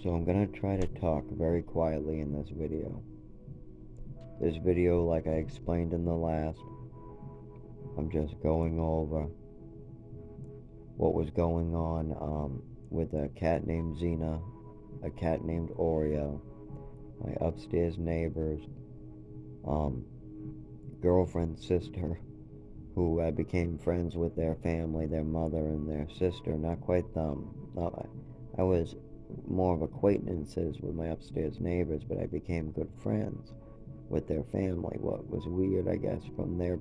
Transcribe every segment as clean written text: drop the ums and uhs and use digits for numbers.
So I'm gonna try to talk very quietly in this video. This video, like I explained in the last, I'm just going over what was going on with a cat named Xena, a cat named Oreo, my upstairs neighbors, um, girlfriend's sister, who I became friends with their family, their mother and their sister. Not quite them. Not, I was more of acquaintances with my upstairs neighbors, but I became good friends with their family. What was weird, I guess, from their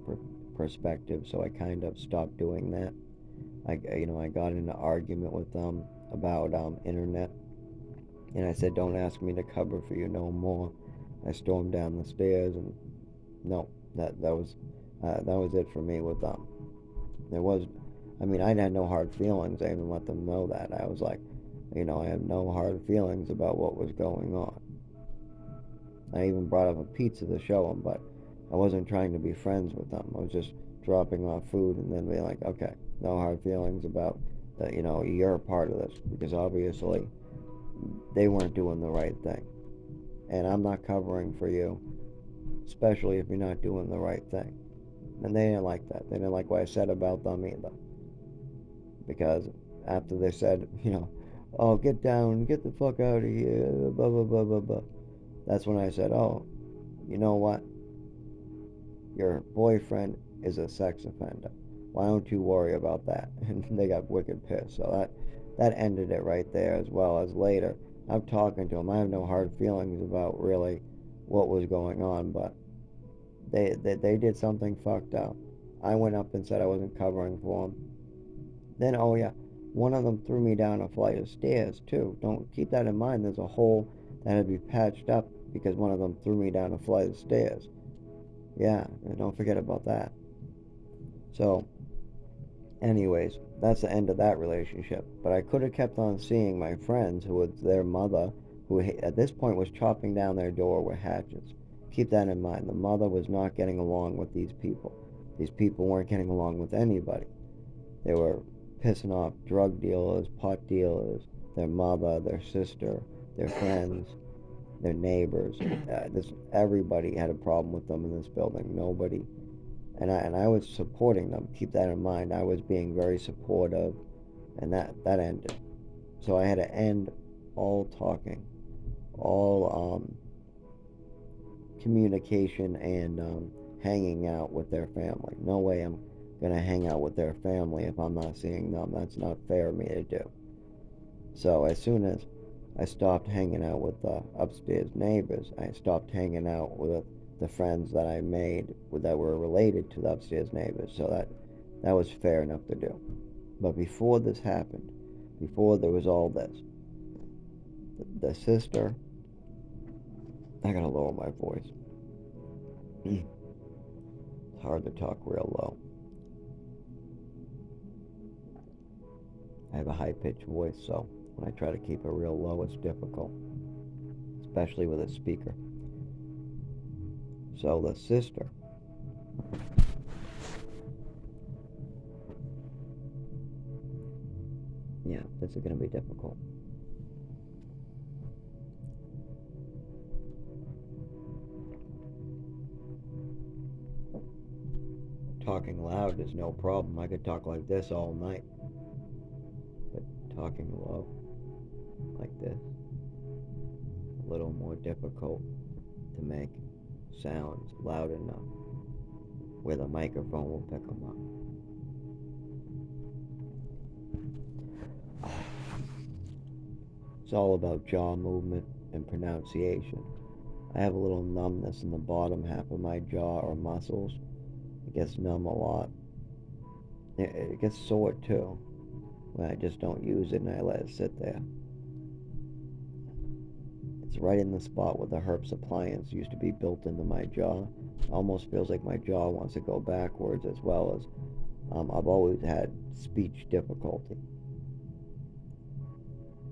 perspective. So I kind of stopped doing that. I got in an argument with them about internet, and I said, "Don't ask me to cover for you no more." I stormed down the stairs, and no, that was it for me with them. There was, I mean, I had no hard feelings. I even let them know that. I was like, I have no hard feelings about what was going on. I even brought up a pizza to show them, but I wasn't trying to be friends with them. I was just dropping off food and then being like, okay, no hard feelings about that. You're a part of this because obviously they weren't doing the right thing, and I'm not covering for you, especially if you're not doing the right thing. And they didn't like that. They didn't like what I said about them either, because after they said, oh, get down, get the fuck out of here, blah blah blah blah blah. That's when I said, oh, you know what? Your boyfriend is a sex offender. Why don't you worry about that? And they got wicked pissed. So that ended it right there, as well as later. I'm talking to him. I have no hard feelings about really what was going on, but they did something fucked up. I went up and said I wasn't covering for him. Then, oh yeah, one of them threw me down a flight of stairs too. Don't keep that in mind. There's a hole that had to be patched up because one of them threw me down a flight of stairs. Yeah, don't forget about that. So, anyways, that's the end of that relationship. But I could have kept on seeing my friends who was their mother, who at this point was chopping down their door with hatchets. Keep that in mind. The mother was not getting along with these people. These people weren't getting along with anybody. They were pissing off drug dealers, pot dealers, their mother, their sister, their friends, their neighbors. Everybody had a problem with them in this building. Nobody, and I was supporting them. Keep that in mind. I was being very supportive, and that ended. So I had to end all talking, all communication, and hanging out with their family. No way I'm gonna hang out with their family if I'm not seeing them. That's not fair of me to do. So as soon as I stopped hanging out with the upstairs neighbors, I stopped hanging out with the friends that I made that were related to the upstairs neighbors. So that was fair enough to do. But before this happened, before there was all this, the sister, I gotta lower my voice. It's hard to talk real low. I have a high pitched voice, so when I try to keep it real low, it's difficult, especially with a speaker. So the sister, yeah, this is going to be difficult. Talking loud is no problem. I could talk like this all night. But talking low, like this, a little more difficult to make sounds loud enough where the microphone will pick them up. It's all about jaw movement and pronunciation. I have a little numbness in the bottom half of my jaw or muscles. It gets numb a lot. It gets sore too when I just don't use it and I let it sit there. It's right in the spot where the Herps appliance used to be built into my jaw. It almost feels like my jaw wants to go backwards, as well as I've always had speech difficulty.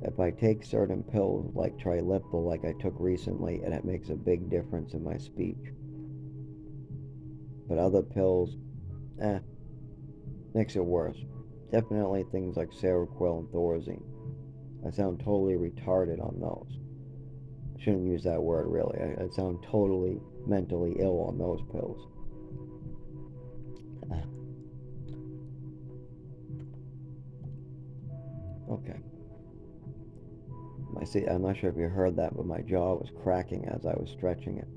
If I take certain pills like Triliptal, like I took recently, and it makes a big difference in my speech. But other pills, makes it worse. Definitely things like Seroquel and Thorazine. I sound totally retarded on those. I shouldn't use that word really. I sound totally mentally ill on those pills. Okay. I'm not sure if you heard that, but my jaw was cracking as I was stretching it.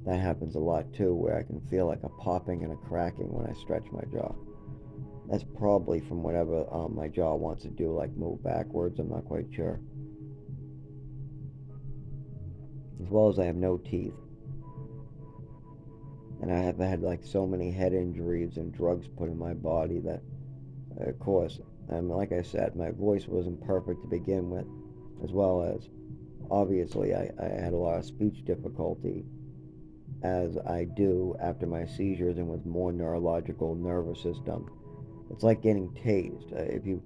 That happens a lot too, where I can feel like a popping and a cracking when I stretch my jaw. That's probably from whatever my jaw wants to do, like move backwards. I'm not quite sure. As well as I have no teeth. And I have had like so many head injuries and drugs put in my body that, of course, like I said, my voice wasn't perfect to begin with, as well as obviously I had a lot of speech difficulty as I do after my seizures and with more neurological nervous system. It's like getting tased. If you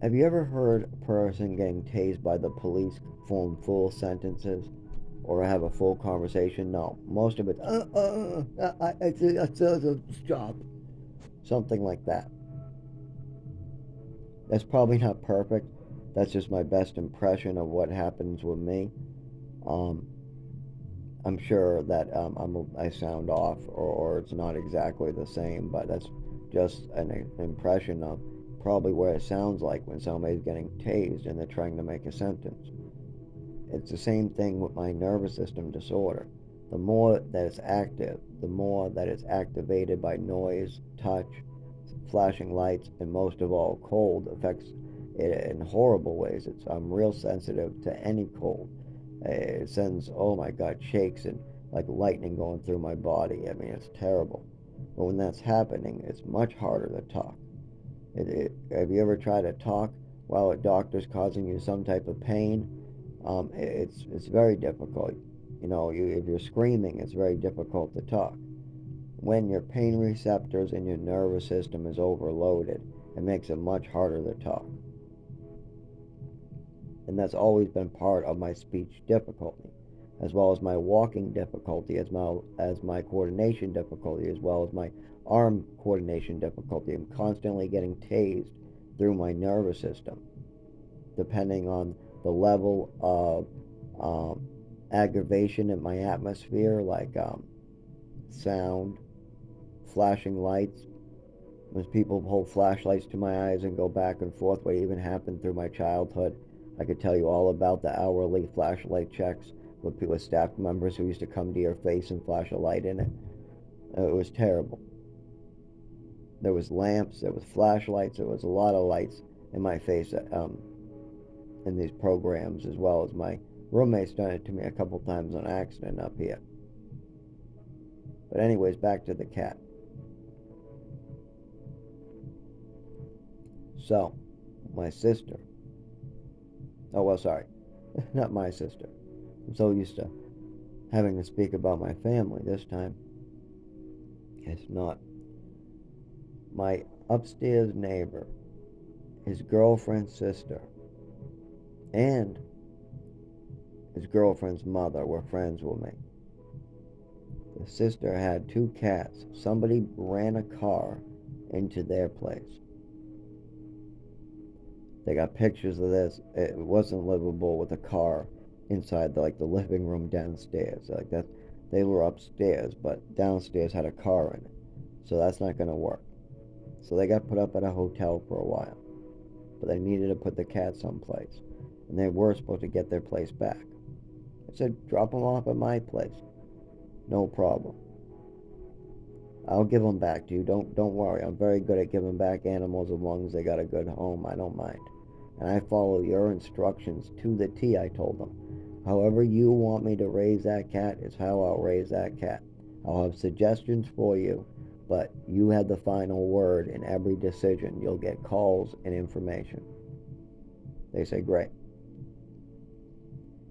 Have you ever heard a person getting tased by the police form full sentences or have a full conversation? No, most of it. Stop. Something like that. That's probably not perfect. That's just my best impression of what happens with me. Um, I'm sure that I sound off or it's not exactly the same, but that's just an impression of probably what it sounds like when somebody's getting tased and they're trying to make a sentence. It's the same thing with my nervous system disorder. The more that it's active, the more that it's activated by noise, touch, flashing lights, and most of all, cold affects it in horrible ways. I'm real sensitive to any cold. It sends, oh my God, shakes and like lightning going through my body. I mean, it's terrible. But when that's happening, it's much harder to talk. Have you ever tried to talk while a doctor's causing you some type of pain? It's very difficult. If you're screaming, it's very difficult to talk. When your pain receptors in your nervous system is overloaded, it makes it much harder to talk. And that's always been part of my speech difficulty, as well as my walking difficulty, as my coordination difficulty, as well as my arm coordination difficulty. I'm constantly getting tased through my nervous system, depending on the level of aggravation in my atmosphere, like sound, flashing lights. When people hold flashlights to my eyes and go back and forth, what even happened through my childhood. I could tell you all about the hourly flashlight checks with staff members who used to come to your face and flash a light in it. It was terrible. There was lamps, there was flashlights, there was a lot of lights in my face in these programs, as well as my roommate's done it to me a couple times on accident up here. But anyways, back to the cat. So, my sister. Oh, well, sorry. Not my sister. I'm so used to having to speak about my family this time. It's not. My upstairs neighbor, his girlfriend's sister, and his girlfriend's mother were friends with me. The sister had two cats. Somebody ran a car into their place. They got pictures of this. It wasn't livable with a car inside the living room downstairs. Like that, they were upstairs, but downstairs had a car in it. So that's not going to work. So they got put up at a hotel for a while. But they needed to put the cat someplace. And they were supposed to get their place back. I said, drop them off at my place. No problem. I'll give them back to you. Don't worry. I'm very good at giving back animals as long as they got a good home. I don't mind. And I follow your instructions to the T, I told them. However you want me to raise that cat is how I'll raise that cat. I'll have suggestions for you, but you have the final word in every decision. You'll get calls and information. They say, great.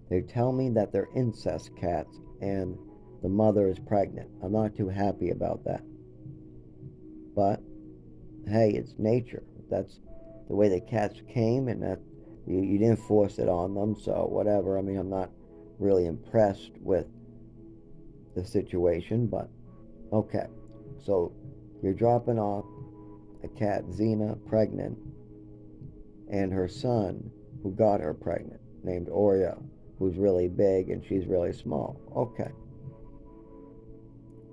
They tell me that they're incest cats and the mother is pregnant. I'm not too happy about that. But, hey, it's nature. That's the way the cats came, and that you didn't force it on them, so whatever. I mean, I'm not really impressed with the situation, but okay. So you're dropping off a cat, Xena, pregnant, and her son who got her pregnant, named Oreo, who's really big and she's really small. Okay.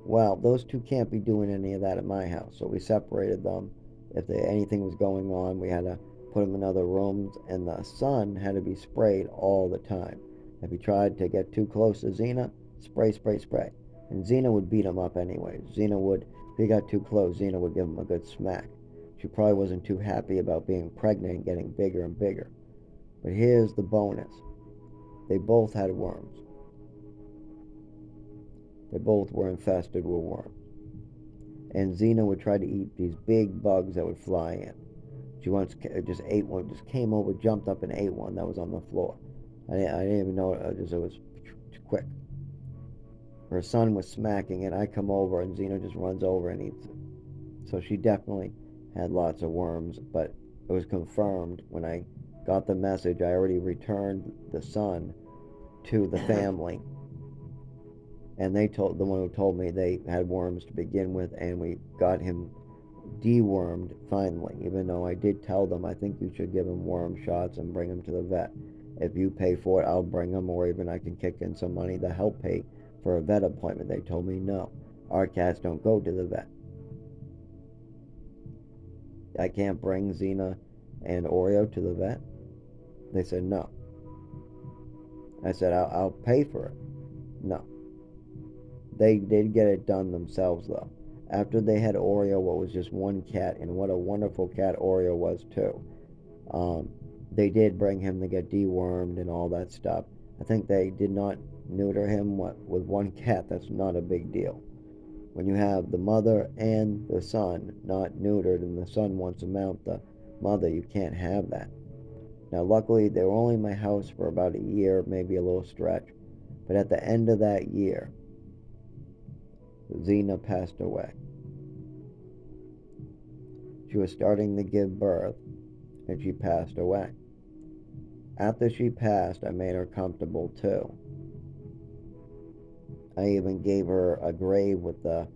Well, those two can't be doing any of that at my house, so we separated them. If anything was going on, we had to put them in other rooms, and the son had to be sprayed all the time. If he tried to get too close to Xena, spray, spray, spray. And Xena would beat him up anyway. Xena would, if he got too close, Xena would give him a good smack. She probably wasn't too happy about being pregnant and getting bigger and bigger. But here's the bonus. They both had worms. They both were infested with worms. And Xena would try to eat these big bugs that would fly in. She once just ate one, just came over, jumped up and ate one that was on the floor. I didn't even know it was quick. Her son was smacking it. I come over and Xena just runs over and eats it. So she definitely had lots of worms, but it was confirmed when I got the message. I already returned the son to the family, and they told the one who told me they had worms to begin with, and we got him dewormed finally. Even though I did tell them I think you should give him worm shots and bring him to the vet. If you pay for it, I'll bring him, or even I can kick in some money to help pay for a vet appointment. They told me no, our cats don't go to the vet. I can't bring Xena and Oreo to the vet. They said no. I said I'll pay for it. No. They did get it done themselves though. After they had Oreo, what was just one cat, and what a wonderful cat Oreo was too. Um, they did bring him to get dewormed and all that stuff. I think they did not neuter him. With one cat, that's not a big deal. When you have the mother and the son not neutered, and the son wants to mount the mother, you can't have that. Now, luckily, they were only in my house for about a year, maybe a little stretch. But at the end of that year, Xena passed away. She was starting to give birth, and she passed away. After she passed, I made her comfortable too. I even gave her a grave with the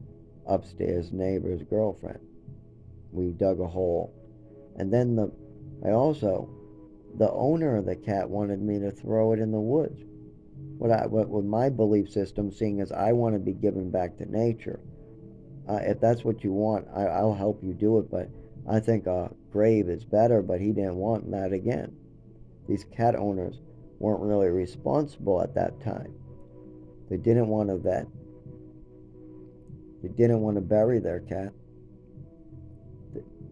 upstairs neighbor's girlfriend. We dug a hole. And then the owner of the cat wanted me to throw it in the woods. With my belief system, seeing as I want to be given back to nature, if that's what you want, I'll help you do it, but I think a grave is better, but he didn't want that again. These cat owners weren't really responsible at that time. They didn't want to vet. They didn't want to bury their cat.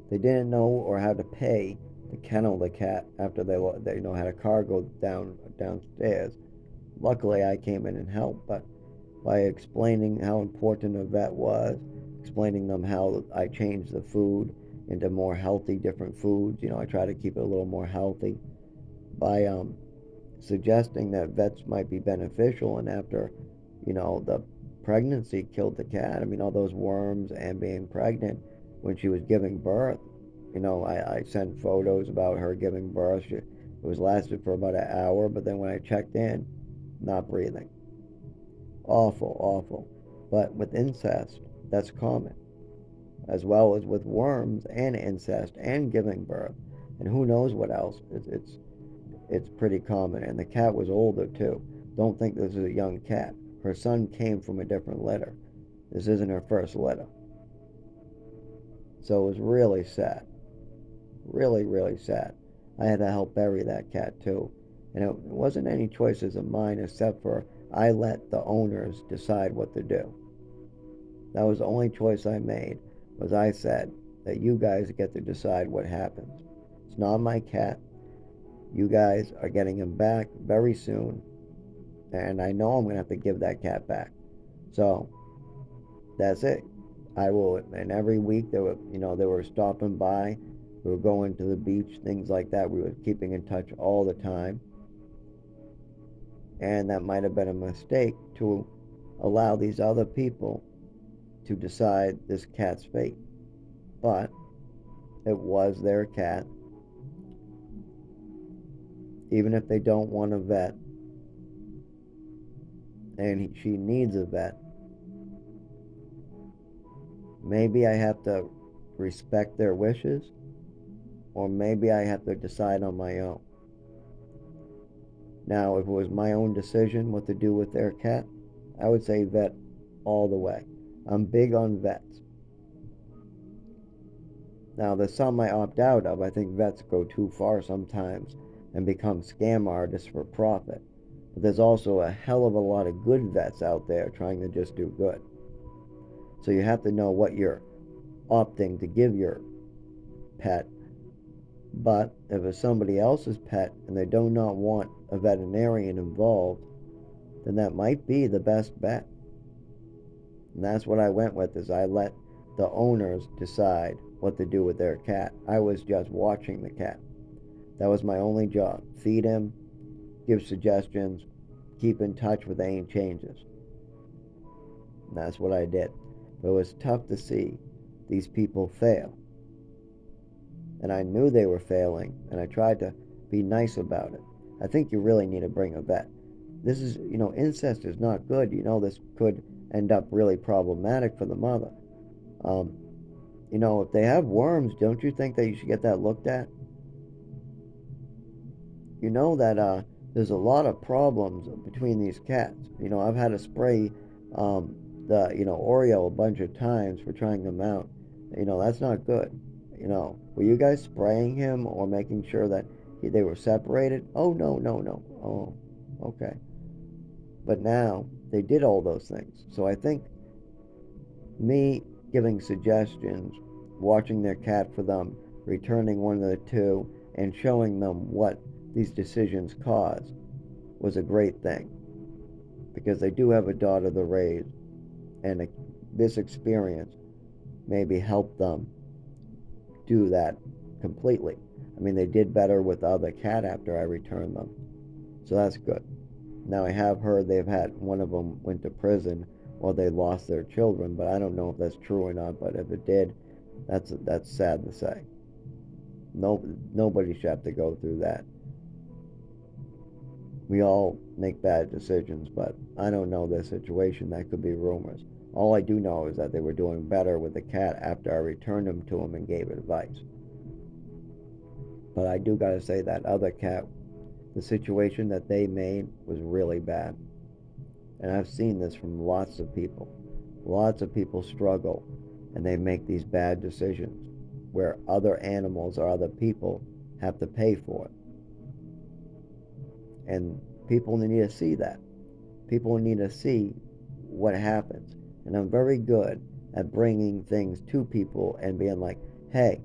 They didn't know or how to pay to kennel the cat after they had a car go downstairs. Luckily, I came in and helped, but by explaining how important a vet was, explaining them how I changed the food into more healthy, different foods. I try to keep it a little more healthy by suggesting that vets might be beneficial. And after, the pregnancy killed the cat. I mean, all those worms and being pregnant when she was giving birth. I sent photos about her giving birth. It was lasted for about an hour, but then when I checked in, not breathing. Awful, awful. But with incest, that's common, as well as with worms and incest and giving birth, and who knows what else. It's pretty common. And the cat was older too. Don't think this is a young cat. Her son came from a different litter. This isn't her first litter. So it was really sad. Really, really sad. I had to help bury that cat too. And it wasn't any choices of mine except for I let the owners decide what to do. That was the only choice I made, was I said that you guys get to decide what happens. It's not my cat. You guys are getting him back very soon, and I know I'm going to have to give that cat back. So that's it. I will, and every week they were stopping by. We were going to the beach, things like that. We were keeping in touch all the time. And that might have been a mistake to allow these other people to decide this cat's fate. But it was their cat. Even if they don't want a vet, and she needs a vet, maybe I have to respect their wishes, or maybe I have to decide on my own. Now, if it was my own decision what to do with their cat, I would say vet all the way. I'm big on vets. Now, there's some I opt out of. I think vets go too far sometimes and become scam artists for profit. But there's also a hell of a lot of good vets out there trying to just do good. So you have to know what you're opting to give your pet. But if it's somebody else's pet and they do not want a veterinarian involved, then that might be the best bet. And that's what I went with, is I let the owners decide what to do with their cat. I was just watching the cat. That was my only job. Feed him, give suggestions, keep in touch with any changes. And that's what I did. But it was tough to see these people fail. And I knew they were failing, and I tried to be nice about it. I think you really need to bring a vet. This is, incest is not good. This could end up really problematic for the mother. Um, if they have worms, don't you think that you should get that looked at? You know that there's a lot of problems between these cats. I've had to spray the Oreo a bunch of times for trying them out. That's not good. Were you guys spraying him or making sure that they were separated? Oh, no, no, no. Oh, okay. But now they did all those things. So I think me giving suggestions, watching their cat for them, returning one of the two, and showing them what these decisions cause was a great thing. Because they do have a daughter to raise, and this experience maybe helped them do that completely. I mean, they did better with the other cat after I returned them. So that's good. Now, I have heard they've had one of them went to prison while they lost their children, but I don't know if that's true or not. But if it did, that's sad to say. Nobody should have to go through that. We all make bad decisions, but I don't know their situation. That could be rumors. All I do know is that they were doing better with the cat after I returned him to him and gave advice. But I do gotta say that other cat, the situation that they made was really bad. And I've seen this from lots of people. Lots of people struggle and they make these bad decisions where other animals or other people have to pay for it. And people need to see that. People need to see what happens. And I'm very good at bringing things to people and being like, hey,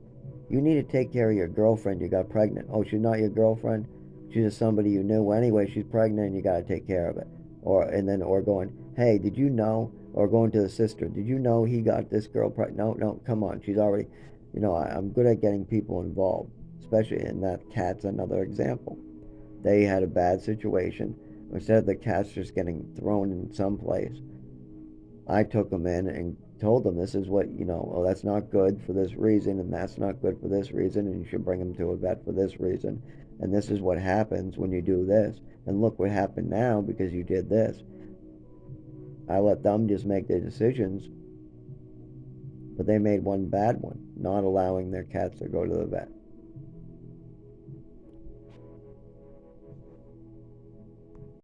you need to take care of your girlfriend. You got pregnant. Oh, she's not your girlfriend. She's just somebody you knew. Anyway, she's pregnant and you got to take care of it. Or going, hey, did you know? Or going to the sister, did you know he got this girl pregnant? No, no, come on. She's already, I'm good at getting people involved, especially in that cat's another example. They had a bad situation. Instead of the cats just getting thrown in some place, I took them in and told them this is what, well, that's not good for this reason, and that's not good for this reason, and you should bring them to a vet for this reason. And this is what happens when you do this. And look what happened now because you did this. I let them just make their decisions, but they made one bad one, not allowing their cats to go to the vet.